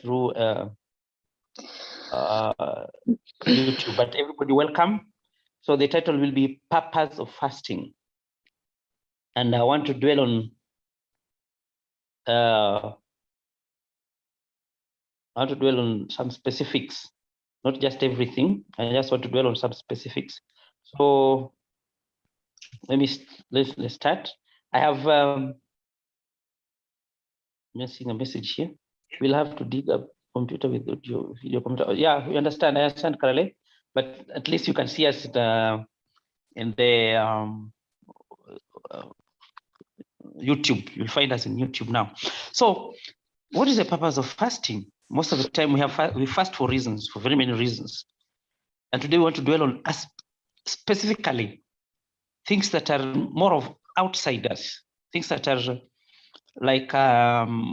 through YouTube, but everybody welcome. So the title will be Purpose of Fasting. And I want to dwell on some specifics, not just everything. I just want to dwell on some specifics. So let's start. I have missing a message here. We'll have to dig up computer with your video computer. Yeah, we understand. I understand, Karale. But at least you can see us in the YouTube. You'll find us in YouTube now. So, what is the purpose of fasting? Most of the time, we fast for reasons, for very many reasons. And today, we want to dwell on us specifically things that are more of outsiders, things that are like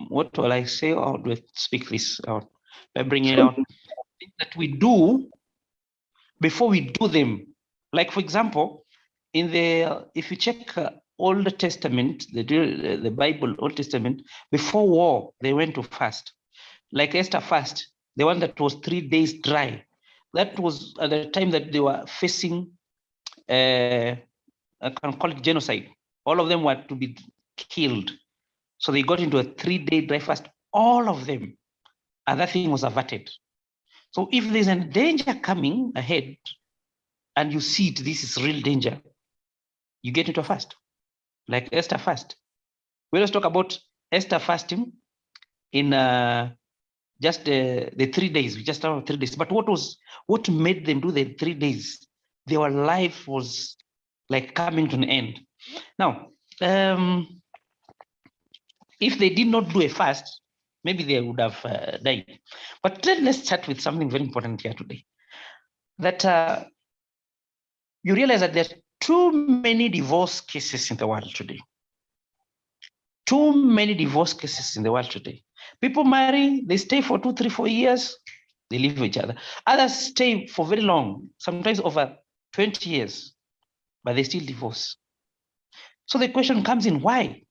what will I say? Or do I speak this out by bringing it out? Things that we do before we do them. Like, for example, if you check Old Testament, the Bible, Old Testament, before war, they went to fast. Like Esther fast, the one that was 3 days dry. That was at the time that they were facing, I can call it genocide. All of them were to be killed. So they got into a 3-day dry fast, all of them, and that thing was averted. So if there's a danger coming ahead, and you see it, this is real danger, you get into a fast, like Esther fast. We let's talk about Esther fasting in just the 3 days. We just have 3 days. But what made them do the 3 days? Their life was like coming to an end. Now, if they did not do a fast, maybe they would have died. But let's start with something very important here today. That you realize that there's too many divorce cases in the world today. Too many divorce cases in the world today. People marry, they stay for 2, 3, 4 years, they live with each other. Others stay for very long, sometimes over 20 years, but they still divorce. So the question comes in, why?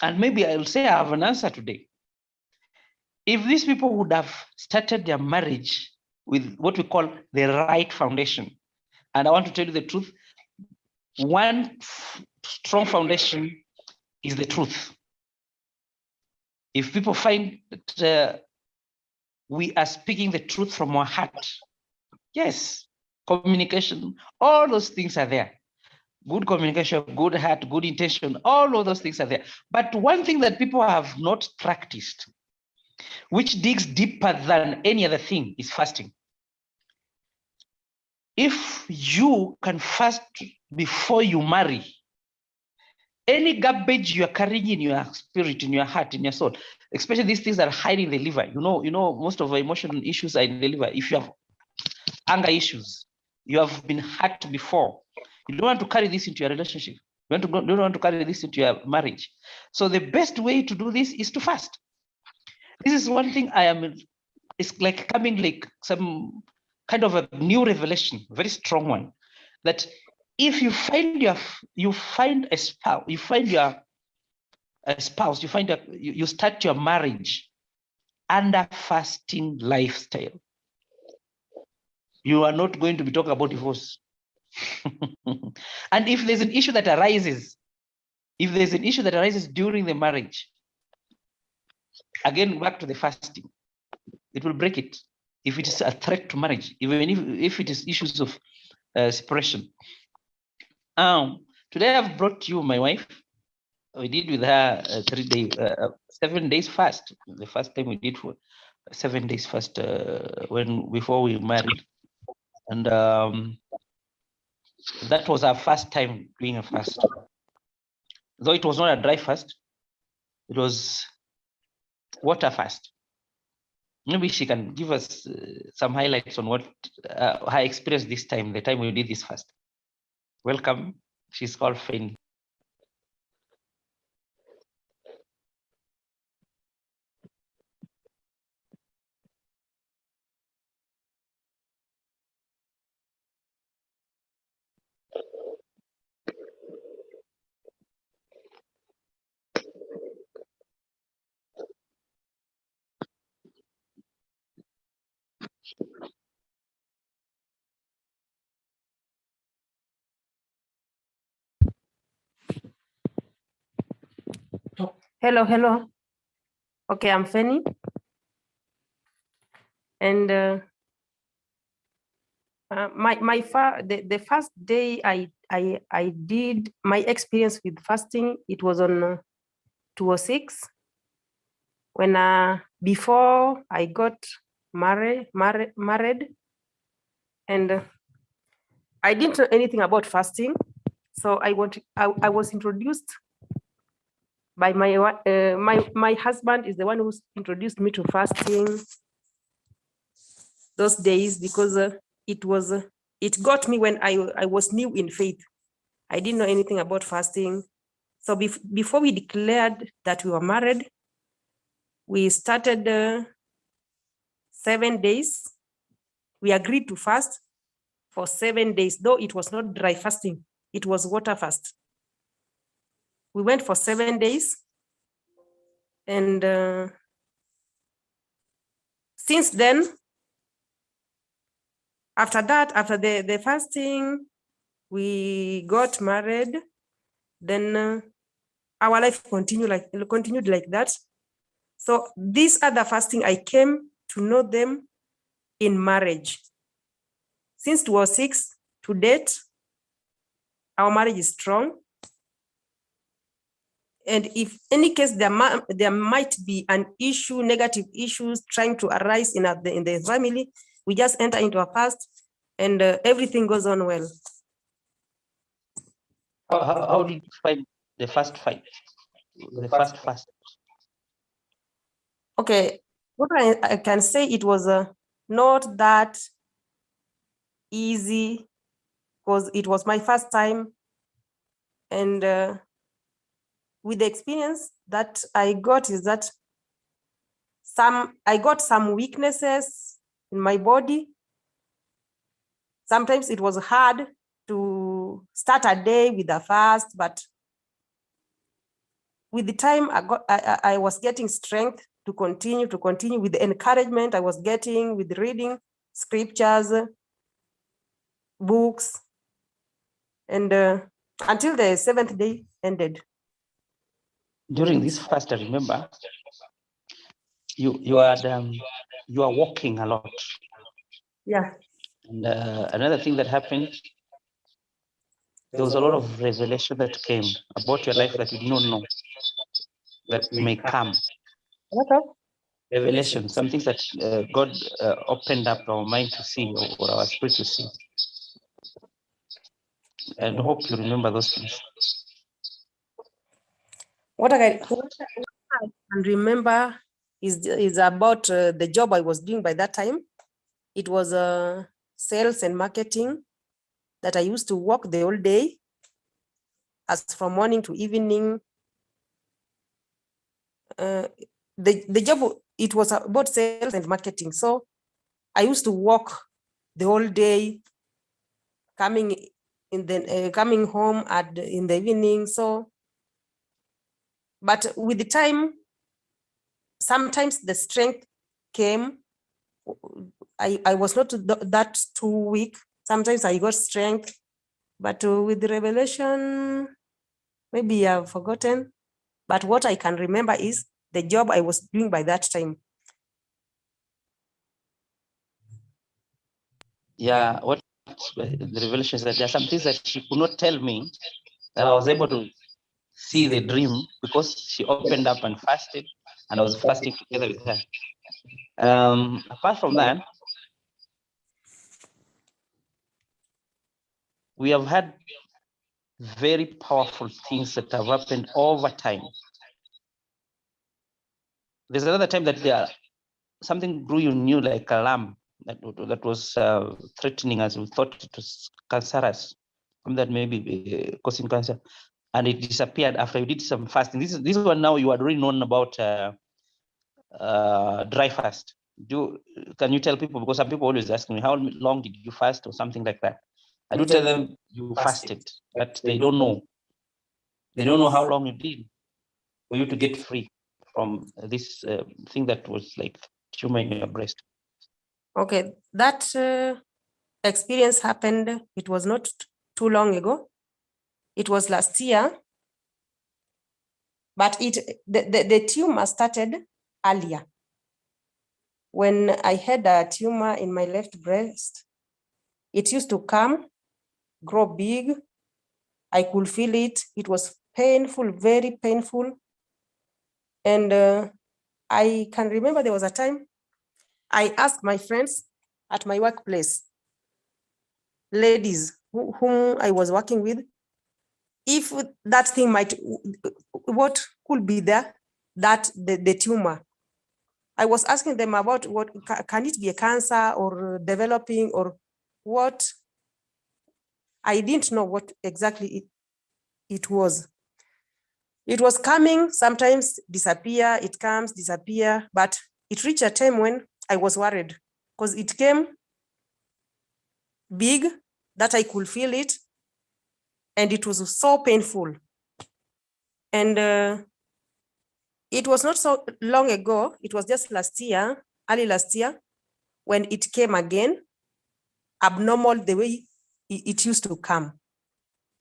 And maybe I'll say I have an answer today. If these people would have started their marriage with what we call the right foundation, and I want to tell you the truth, one strong foundation is the truth. If people find that we are speaking the truth from our heart, yes, communication, all those things are there. Good communication, good heart, good intention, all of those things are there. But one thing that people have not practiced, which digs deeper than any other thing, is fasting. If you can fast before you marry, any garbage you are carrying in your spirit, in your heart, in your soul, especially these things that are hiding in the liver. You know, most of our emotional issues are in the liver. If you have anger issues, you have been hurt before, you don't want to carry this into your relationship. You don't want to carry this into your marriage. So the best way to do this is to fast. This is one thing it's like coming like some kind of a new revelation, very strong one, that if you find a spouse, you start your marriage under fasting lifestyle, you are not going to be talking about divorce. And if there's an issue that arises, during the marriage, again, back to the fasting, it will break it. If it is a threat to marriage, even if it is issues of separation. Today I've brought you my wife. We did with her 7 days fast. The first time we did for 7 days fast before we married, and that was our first time doing a fast. Though it was not a dry fast, it was water fast. Maybe she can give us some highlights on what her experience this time, the time we did this fast. Welcome. She's called Phenny. Hello. Okay, I'm Phenny. And the first day I did my experience with fasting, it was on 2006 when before I got married, and I didn't know anything about fasting, so I was introduced by my husband is the one who introduced me to fasting those days, because it got me when I was new in faith. I didn't know anything about fasting. So before we declared that we were married, we started 7 days. We agreed to fast for 7 days, though it was not dry fasting, it was water fast. We went for 7 days, and since then, after the fasting, we got married. Then our life continued like that. So this other fasting, I came to know them in marriage. Since 2006 to date, our marriage is strong. And if any case there might be an issue, negative issues trying to arise in the family, we just enter into a fast, and everything goes on well. How did you find the first fight? The first fast? Okay, what I can say, it was not that easy, because it was my first time, and with the experience that I got is that I got some weaknesses in my body. Sometimes it was hard to start a day with a fast, but with the time I was getting strength to continue with the encouragement I was getting with reading scriptures, books, and until the 7th day ended. During this fast, I remember you are walking a lot. Yeah. And another thing that happened, there was a lot of revelation that came about your life that you did not know that may come. Okay. Revelation, some things that God opened up our mind to see, or our spirit to see. And I hope you remember those things. What I can remember is about the job I was doing by that time. It was sales and marketing that I used to work the whole day, as from morning to evening. The job, it was about sales and marketing. So I used to work the whole day, coming home in the evening. So, but with the time, sometimes the strength came. I was not that too weak. Sometimes I got strength, but with the revelation, maybe I've forgotten. But what I can remember is the job I was doing by that time. Yeah, what the revelation is that there are some things that she could not tell me, that I was able to see the dream because she opened up and fasted, and I was fasting together with her. Apart from that, we have had very powerful things that have happened over time. There's another time that something grew in you like a lamb that was threatening us. We thought it was cancerous, that may be causing cancer, and it disappeared after you did some fasting. This one now you had already known about dry fast. Can you tell people, because some people always ask me, how long did you fast or something like that? I do tell them you fasted, but they don't know. They don't know how long you did for you to get free from this thing that was like tumor in your breast. Okay, that experience happened, it was not too long ago. It was last year. But the tumor started earlier. When I had a tumor in my left breast, it used to come, grow big. I could feel it. It was painful, very painful. And I can remember there was a time I asked my friends at my workplace, ladies whom I was working with, if that thing what could be there, that the tumor. I was asking them about what, can it be a cancer or developing or what? I didn't know what exactly it was. It was coming, sometimes disappear, it comes, disappear, but it reached a time when I was worried because it came big that I could feel it, and it was so painful. And it was not so long ago, it was just last year, early last year, when it came again, abnormal the way it used to come.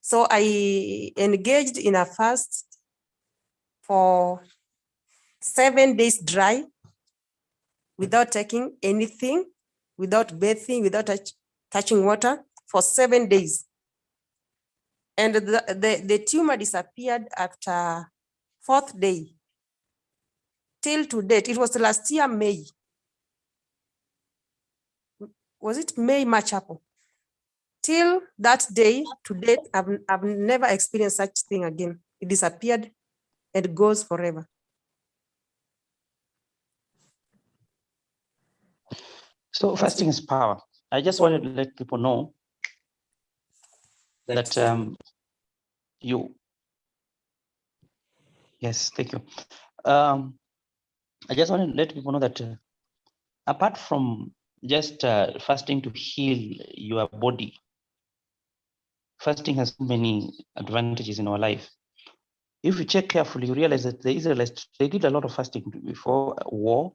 So I engaged in a fast for 7 days dry, without taking anything, without bathing, without touching water for 7 days. And the tumor disappeared after 4th day. Till to date, it was last year, May. Was it May, March, April? Till that day, to date, I've never experienced such thing again. It disappeared and it goes forever. So fasting is power. I just wanted to let people know that yes, thank you. I just wanted to let people know that apart from just fasting to heal your body, fasting has many advantages in our life. If you check carefully, you realize that the Israelites, they did a lot of fasting before war,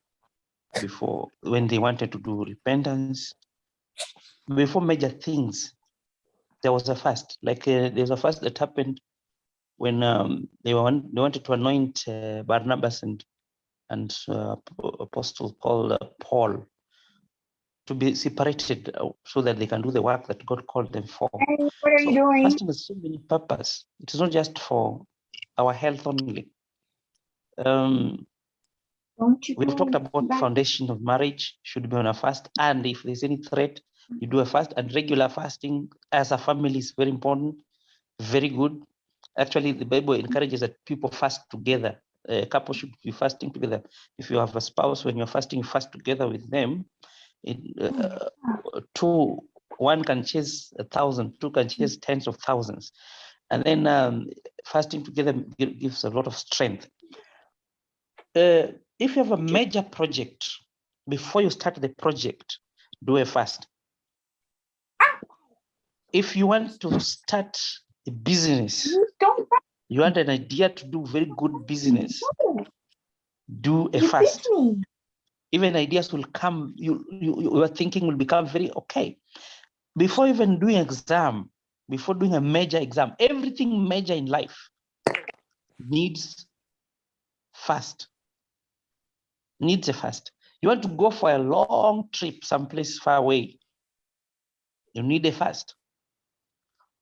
before when they wanted to do repentance, before major things. There was a fast. Like there's a fast that happened when they wanted to anoint Barnabas and Apostle Paul to be separated so that they can do the work that God called them for. Hey, what are you doing? Fasting has so many purposes. It is not just for our health only. We've talked about the foundation of marriage should be on a fast, and if there's any threat, you do a fast. And regular fasting as a family is very important, very good. Actually, the Bible encourages that people fast together. A couple should be fasting together. If you have a spouse, when you're fasting, you fast together with them. One can chase 1,000, two can chase tens of thousands. And then fasting together gives a lot of strength. If you have a major project, before you start the project, do a fast. If you want to start a business, you want an idea to do very good business, do a fast. Even ideas will come, your thinking will become very okay. Before even doing exam, before doing a major exam, everything major in life needs fast. Needs a fast. You want to go for a long trip someplace far away, you need a fast.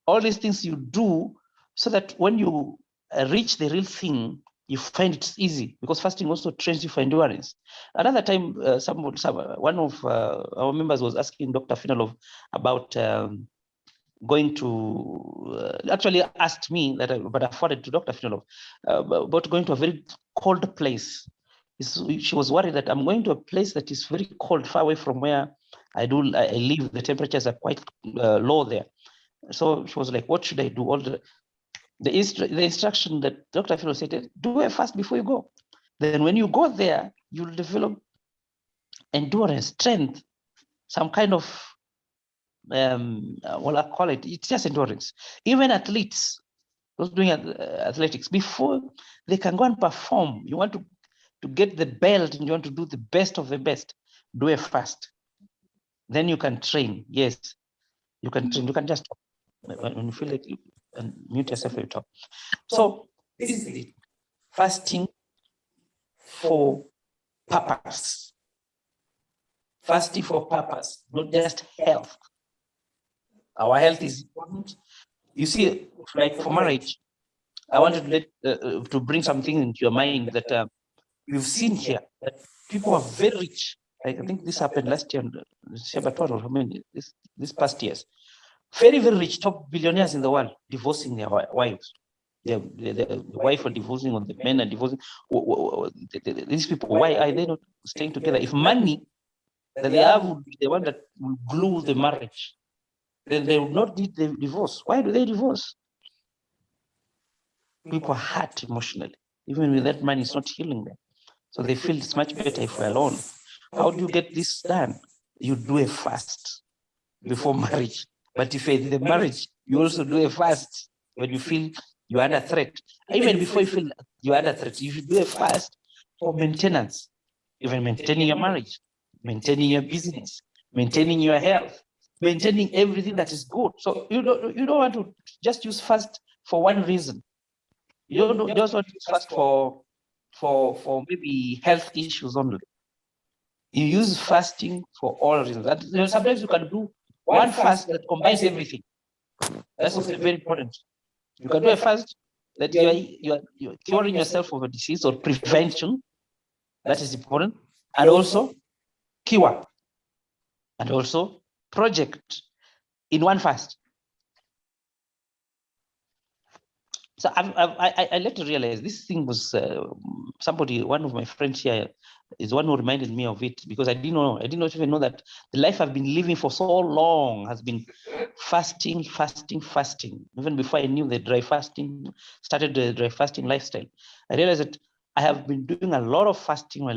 All these things you do so that when you reach the real thing, you find it easy, because fasting also trains you for endurance. Another time, one of our members was asking Dr. Finalov about going to, actually asked me that, but I forwarded to Dr. Finalov about going to a very cold place. She was worried that I'm going to a place that is very cold, far away from where I live. The temperatures are quite low there. So she was like, what should I do? All the instruction that Dr. Philo said, do a fast before you go. Then when you go there, you'll develop endurance, strength, some kind of, well, I call it's just endurance. Even athletes, those doing athletics, before they can go and perform, you want to get the belt and you want to do the best of the best, do a fast. Then you can train. Yes, you can train. You can just talk. When you feel like you mute yourself, you talk. So this is it. fasting for purpose. Fasting for purpose, not just health. Our health is important. You see, like for marriage, I wanted to bring something into your mind that we've seen here, that people are very rich. Like, I think this happened last year, this past years. Very, very rich, top billionaires in the world divorcing their wives. The wife are divorcing, or the men are divorcing. These people, why are they not staying together? If money that they have would be the one that will glue the marriage, then they would not need the divorce. Why do they divorce? People are hurt emotionally. Even with that money, it's not healing them. So they feel it's much better if we're alone. How do you get this done? You do a fast before marriage. But if you're in the marriage, you also do a fast when you feel you're under threat. Even before you feel you're under threat, you should do a fast for maintenance, even maintaining your marriage, maintaining your business, maintaining your health, maintaining everything that is good. So you don't want to just use fast for one reason. You don't just want to use fast for maybe health issues only. You use fasting for all reasons. That, sometimes you can do one fast that combines everything. That's very important. You can do a fast that you're curing yourself of a disease or prevention. That is important. And also cure. And also project in one fast. So I later realized this thing was somebody, one of my friends here is one who reminded me of it, because I did not even know that the life I've been living for so long has been fasting. Even before I knew the dry fasting, started the dry fasting lifestyle, I realized that I have been doing a lot of fasting.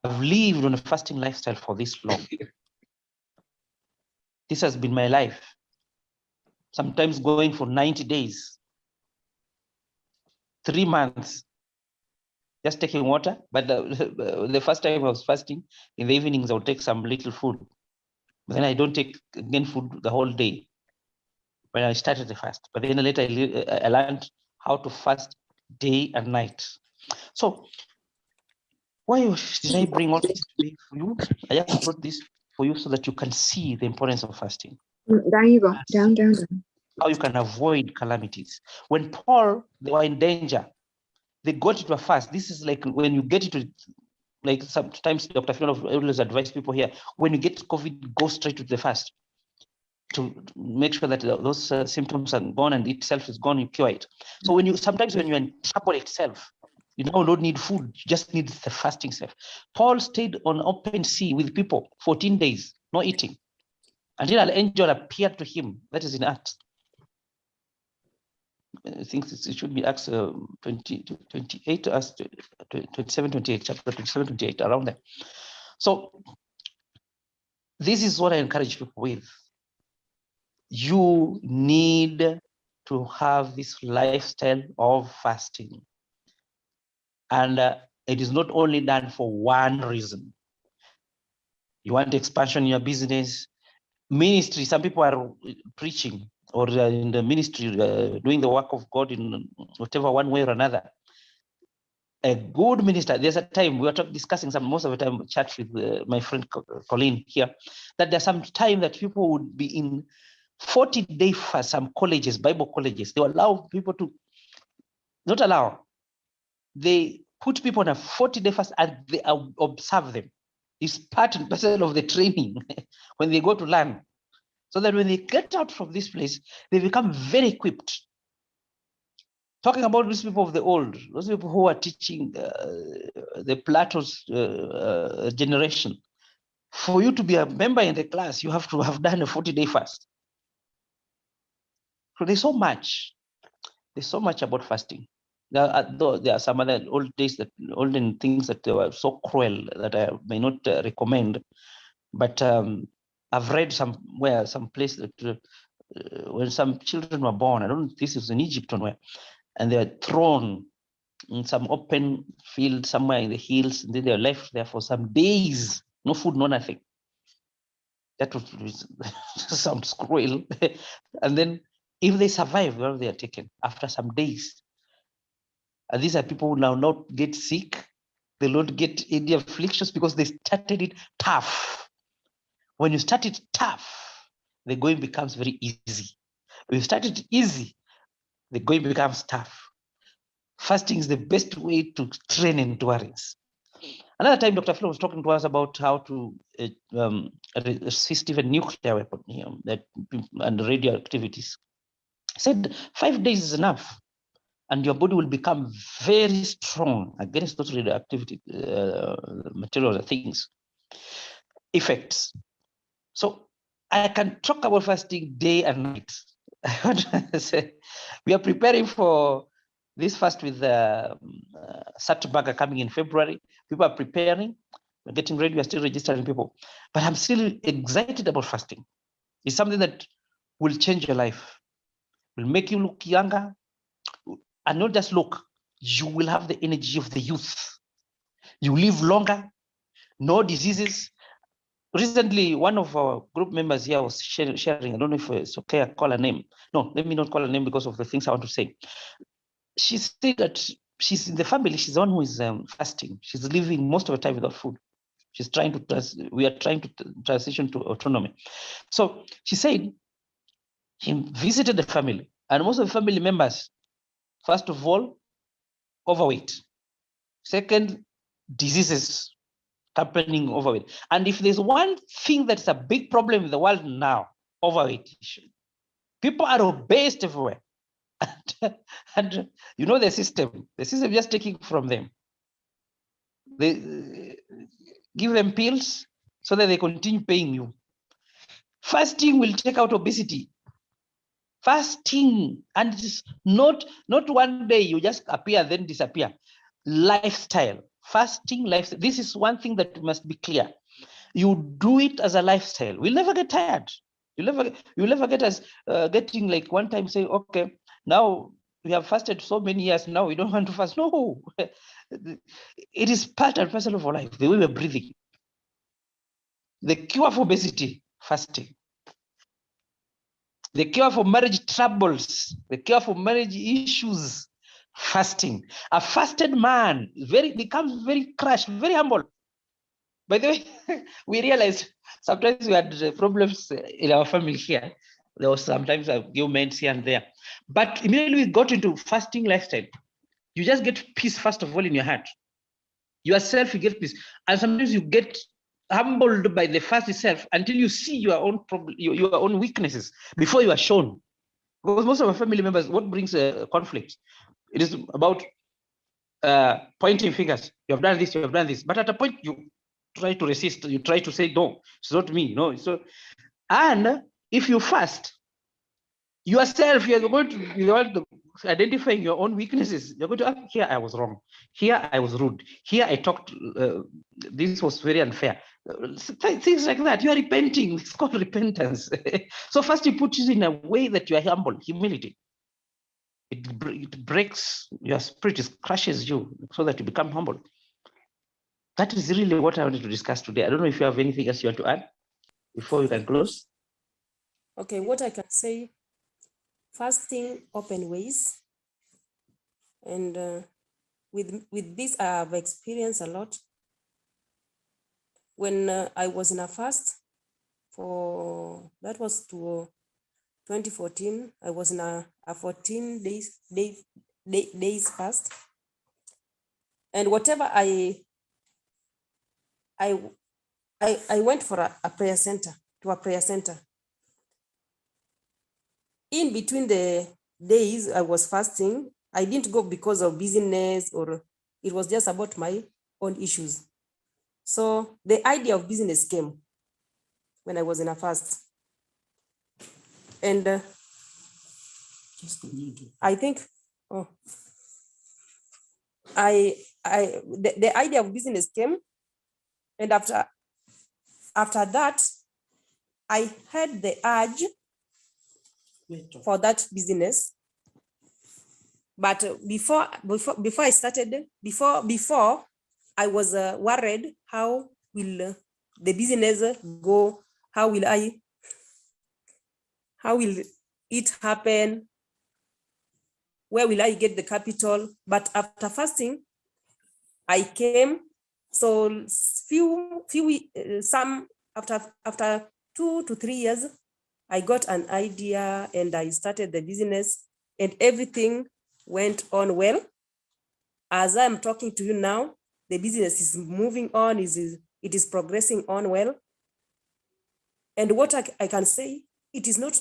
I've lived on a fasting lifestyle for this long. This has been my life. Sometimes going for 90 days, 3 months, just taking water. But the first time I was fasting, in the evenings, I would take some little food. But then I don't take again food the whole day when I started the fast. But then later I learned how to fast day and night. So why did I bring all this today for you? I just brought this for you so that you can see the importance of fasting. Down you go. Down. How you can avoid calamities. When Paul, they were in danger, they got into a fast. This is like when you get into, like sometimes Dr. Phenny always advise people here, when you get COVID, go straight to the fast to make sure that those symptoms are gone and itself is gone, you cure it. So sometimes when you're in trouble itself, you don't need food, you just need the fasting self. Paul stayed on open sea with people 14 days, no eating, until an angel appeared to him. That is in Acts. I think it should be Acts 28, 27, 28, chapter 27, 28, around there. So this is what I encourage people with. You need to have this lifestyle of fasting. And it is not only done for one reason. You want expansion in your business, ministry. Some people are preaching or in the ministry, doing the work of God in whatever one way or another. A good minister, there's a time we were discussing most of the time chat with my friend Colleen here, that there's some time that people would be in 40-day fast. Some colleges, Bible colleges, they allow people to, not allow, they put people on a 40-day fast and they observe them. It's part and parcel of the training when they go to learn, so that when they get out from this place, they become very equipped. Talking about those people of the old, those people who are teaching the Plato's generation. For you to be a member in the class, you have to have done a 40-day fast. So there's so much about fasting. There are some other olden things that were so cruel that I may not recommend, but I've read somewhere, some place that when some children were born, I don't know if this is in Egypt or where, and they were thrown in some open field somewhere in the hills, and then they're left there for some days, no food, no nothing. That would sound cruel. And then if they survive, well, they are taken after some days. And these are people who now not get sick. They don't get any afflictions because they started it tough. When you start it tough, the going becomes very easy. When you start it easy, the going becomes tough. Fasting is the best way to train endurance. Another time, Dr. Phil was talking to us about how to resist even nuclear weapon and radioactivities. He said 5 days is enough, and your body will become very strong against those radioactivity materials and things, effects. So I can talk about fasting day and night. We are preparing for this fast with Satterberger coming in February. People are preparing, we're getting ready, we're still registering people. But I'm still excited about fasting. It's something that will change your life, will make you look younger, and not just look, you will have the energy of the youth. You live longer, no diseases. Recently, one of our group members here was sharing, I don't know if it's okay, I call her name. No, let me not call her name because of the things I want to say. She said that she's in the family, she's the one who is fasting. She's living most of the time without food. She's trying to, we are trying to transition to autonomy. So she said, she visited the family, and most of the family members, first of all, overweight. Second, diseases happening overweight. And if there's one thing that's a big problem in the world now, overweight. People are obese everywhere. And you know the system just taking from them. They give them pills so that they continue paying you. Fasting will take out obesity. Fasting, and it's not one day you just appear then disappear. Lifestyle, fasting lifestyle. This is one thing that must be clear. You do it as a lifestyle. We'll never get tired. You'll never get us getting like one time say, okay, now we have fasted so many years, now we don't want to fast. No, it is part and parcel of our life, the way we're breathing. The cure for obesity, fasting. The cure for marriage troubles, the cure for marriage issues, fasting. A fasted man becomes very crushed, very humble. By the way, we realized sometimes we had problems in our family here. There was sometimes arguments here and there. But immediately we got into fasting lifestyle. You just get peace, first of all, in your heart. Yourself, you get peace. And sometimes you get humbled by the fast itself until you see your own problem, your own weaknesses before you are shown. Because most of our family members, what brings conflict? It is about pointing fingers. You have done this, you have done this. But at a point, you try to resist. You try to say, no, it's not me. No, it's not. And if you fast, yourself, you're going to identifying your own weaknesses. You're going to, here I was wrong. Here I was rude. Here I talked, this was very unfair. Things like that. You are repenting. It's called repentance. So first you put it in a way that you are humble, humility. It breaks your spirit, it crushes you so that you become humble. That is really what I wanted to discuss today. I don't know if you have anything else you want to add before we can close. Okay, what I can say, fasting open ways. And with this, I have experienced a lot. When I was in a fast that was to 2014, I was in a 14 days fast. And whatever I went for a prayer center, to a prayer center. In between the days I was fasting, I didn't go because of business, or it was just about my own issues. So the idea of business came when I was in a fast. And I think, the idea of business came. And after that, I had the urge for that business. But before I started, before I was worried, how will the business go? How will it happen? Where will I get the capital? But after fasting, I came. So after 2 to 3 years, I got an idea and I started the business, and everything went on well. As I'm talking to you now, the business is moving on, it is progressing on well. And what I can say, it is not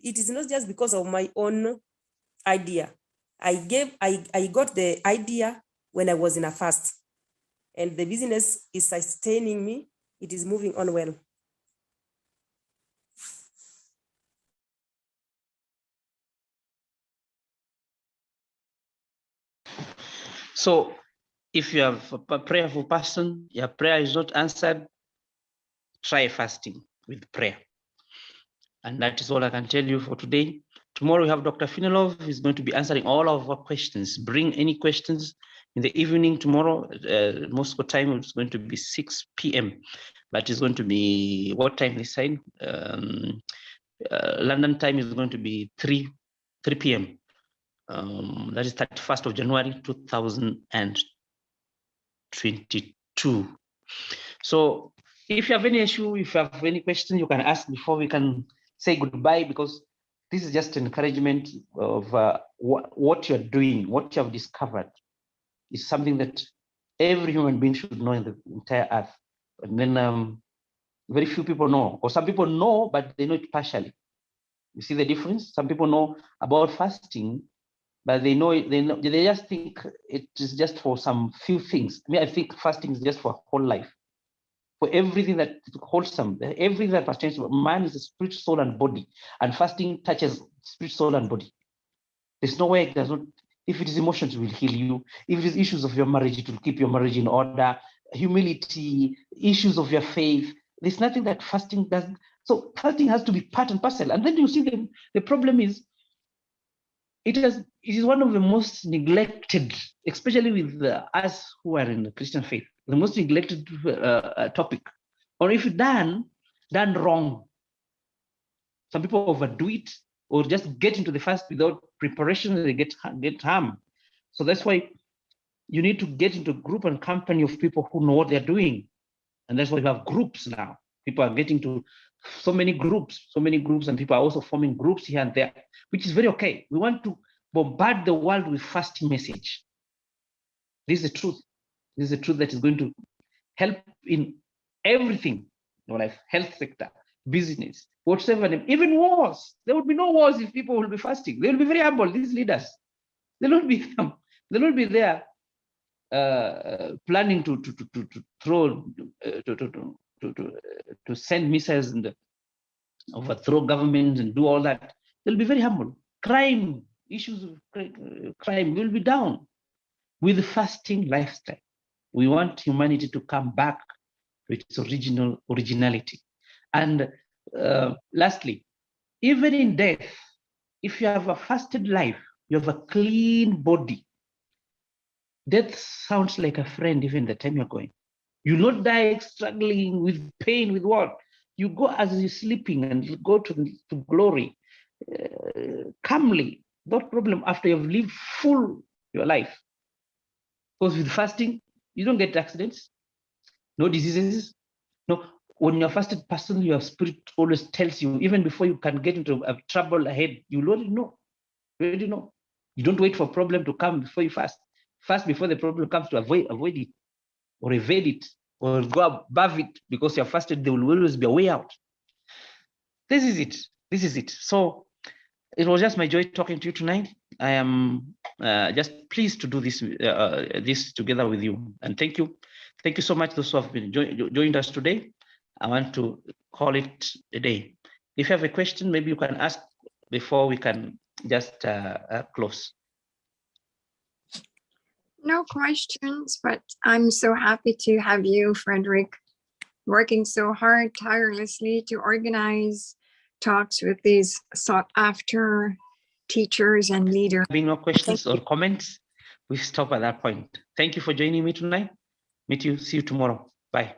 it is not just because of my own idea. I got the idea when I was in a fast, and the business is sustaining me. It is moving on well. So if you have a prayerful person, your prayer is not answered, try fasting with prayer. And that is all I can tell you for today. Tomorrow we have Dr. Finilov, who is going to be answering all of our questions. Bring any questions in the evening tomorrow. Moscow time is going to be 6 p.m. But it's going to be, what time this time? London time is going to be 3 p.m. That is 31st of January 2022. So if you have any issue, if you have any question, you can ask before we can say goodbye, because this is just encouragement of what you're doing, what you have discovered is something that every human being should know in the entire earth. And then very few people know, or some people know, but they know it partially. You see the difference? Some people know about fasting, but they just think it is just for some few things. I mean, I think fasting is just for whole life, for everything that is wholesome, everything that pertains to man is a spirit, soul, and body, and fasting touches spirit, soul, and body. There's no way it does not. If it is emotions, it will heal you. If it is issues of your marriage, it will keep your marriage in order. Humility, issues of your faith. There's nothing that fasting does. So fasting has to be part and parcel. And then you see the problem is, it is one of the most neglected, especially with us who are in the Christian faith, the most neglected topic. Or if done wrong, some people overdo it or just get into the fast without preparation, they get harmed. So that's why you need to get into a group and company of people who know what they're doing. And that's why we have groups now. People are getting to so many groups, and people are also forming groups here and there, which is very okay. We want to bombard the world with fasting message. This is the truth. This is the truth that is going to help in everything, life, health sector, business, whatsoever, even wars. There would be no wars if people will be fasting. They will be very humble, these leaders. They will be there planning to throw, to send missiles and overthrow governments and do all that. They'll be very humble. Crime, issues of crime will be down with the fasting lifestyle. We want humanity to come back to its originality. And lastly, even in death, if you have a fasted life, you have a clean body, death sounds like a friend even the time you're going. You not die struggling with pain, with what? You go as you're sleeping and you go to glory calmly, no problem, after you've lived full your life. Because with fasting, you don't get accidents, no diseases. No, when you're fasted person, your spirit always tells you, even before you can get into a trouble ahead, you already know. You already know. You don't wait for a problem to come before you fast. Fast before the problem comes to avoid it, or evade it, or go above it, because you're fasted, there will always be a way out. This is it. This is it. So it was just my joy talking to you tonight. I am just pleased to do this this together with you. And thank you. Thank you so much, those who have been joined us today. I want to call it a day. If you have a question, maybe you can ask before we can just close. No questions, but I'm so happy to have you, Fredrick, working so hard, tirelessly to organize talks with these sought after teachers and leaders. Being no questions Thank or comments, we stop at that point. Thank you for joining me tonight. See you tomorrow. Bye.